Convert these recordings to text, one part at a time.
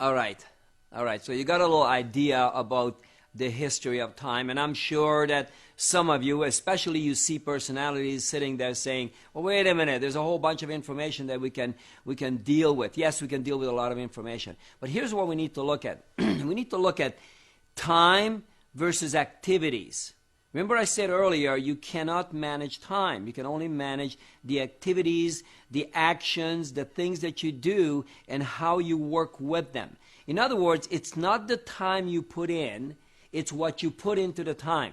All right. All right. So you got a little idea about the history of time. And I'm sure that some of you, especially you see personalities sitting there saying, well, wait a minute, there's a whole bunch of information that we can deal with. Yes, we can deal with a lot of information. But here's what we need to look at. We need to look at time versus activities. Remember I said earlier, you cannot manage time. You can only manage the activities, the actions, the things that you do, and how you work with them. In other words, it's not the time you put in, it's what you put into the time.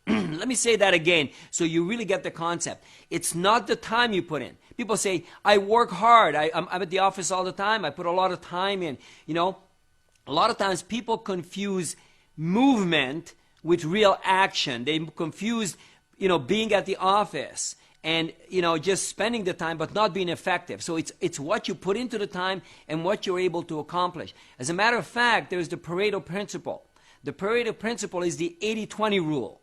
Let me say that again so you really get the concept. It's not the time you put in. People say, I work hard. I'm at the office all the time. I put a lot of time in. You know, a lot of times people confuse movement with real action. They confuse, being at the office and, just spending the time but not being effective. So it's what you put into the time and what you're able to accomplish. As a matter of fact, there's the Pareto principle. The Pareto principle is the 80-20 rule.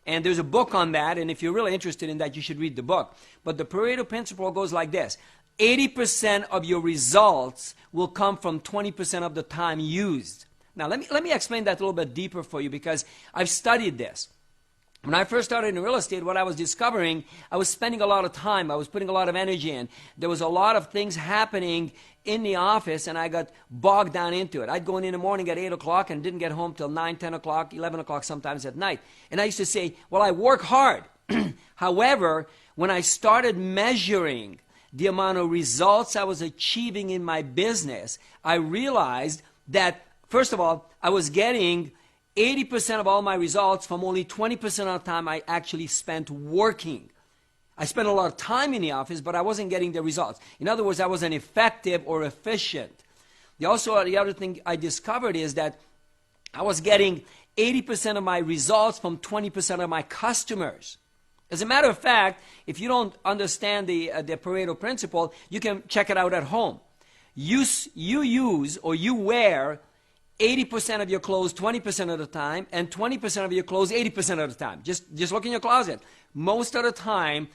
And there's a book on that, and if you're really interested in that, you should read the book. But the Pareto principle goes like this. 80% of your results will come from 20% of the time used. Now, let me explain that a little bit deeper for you because I've studied this. When I first started in real estate, what I was discovering, I was spending a lot of time. I was putting a lot of energy in. There was a lot of things happening in the office, and I got bogged down into it. I'd go in the morning at 8 o'clock and didn't get home till 9, 10 o'clock, 11 o'clock sometimes at night. And I used to say, well, I work hard. However, when I started measuring the amount of results I was achieving in my business, I realized that, first of all, I was getting 80% of all my results from only 20% of the time I actually spent working. I spent a lot of time in the office, but I wasn't getting the results. In other words, I wasn't effective or efficient. The other thing I discovered is that I was getting 80% of my results from 20% of my customers. As a matter of fact, if you don't understand the Pareto principle, you can check it out at home. You wear 80% of your clothes 20% of the time, and 20% of your clothes 80% of the time. Just look in your closet. Most of the time,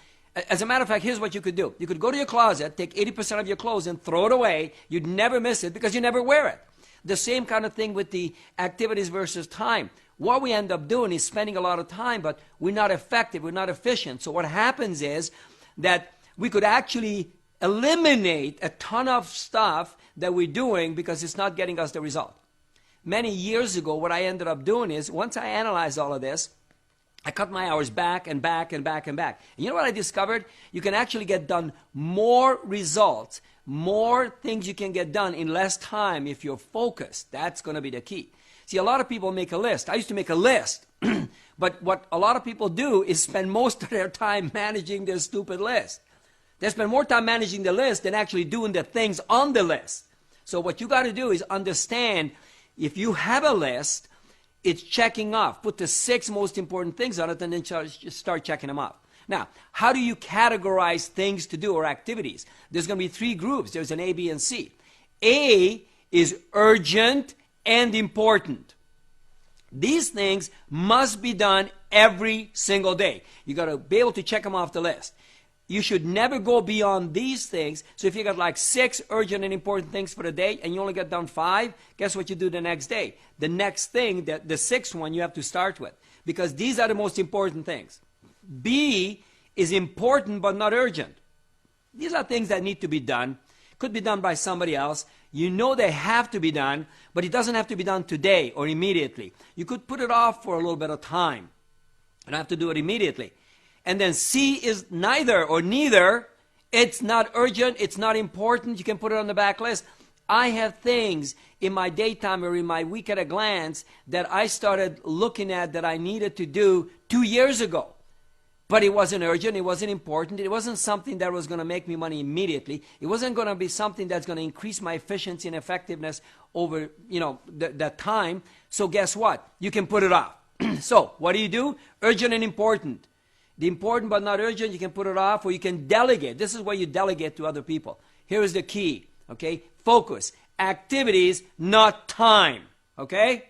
as a matter of fact, here's what you could do. You could go to your closet, take 80% of your clothes and throw it away. You'd never miss it because you never wear it. The same kind of thing with the activities versus time. What we end up doing is spending a lot of time, but we're not effective, we're not efficient. So what happens is that we could actually eliminate a ton of stuff that we're doing because it's not getting us the result. Many years ago, what I ended up doing is, once I analyzed all of this, I cut my hours back and back and back and back. And you know what I discovered? You can actually get done more results, more things you can get done in less time if you're focused. That's going to be the key. See, a lot of people make a list. I used to make a list. But what a lot of people do is spend most of their time managing their stupid list. They spend more time managing the list than actually doing the things on the list. So what you got to do is understand, if you have a list, it's checking off. Put the 6 most important things on it and then just start checking them off. Now, how do you categorize things to do or activities? There's going to be 3 groups. There's an A, B, and C. A is urgent and important. These things must be done every single day. You got to be able to check them off the list. You should never go beyond these things. So if you got like 6 urgent and important things for the day and you only get done 5, guess what you do the next day? The next thing, the 6th one, you have to start with, because these are the most important things. B is important but not urgent. These are things that need to be done. Could be done by somebody else. You know they have to be done, but it doesn't have to be done today or immediately. You could put it off for a little bit of time. You don't have to do it immediately. And then C is neither or neither. It's not urgent. It's not important. You can put it on the back list. I have things in my daytime or in my week at a glance that I started looking at that I needed to do 2 years ago. But it wasn't urgent. It wasn't important. It wasn't something that was going to make me money immediately. It wasn't going to be something that's going to increase my efficiency and effectiveness over, that time. So guess what? You can put it off. So what do? Urgent and important. The important but not urgent, you can put it off, or you can delegate. This is where you delegate to other people. Here is the key, okay? Focus. Activities, not time, okay?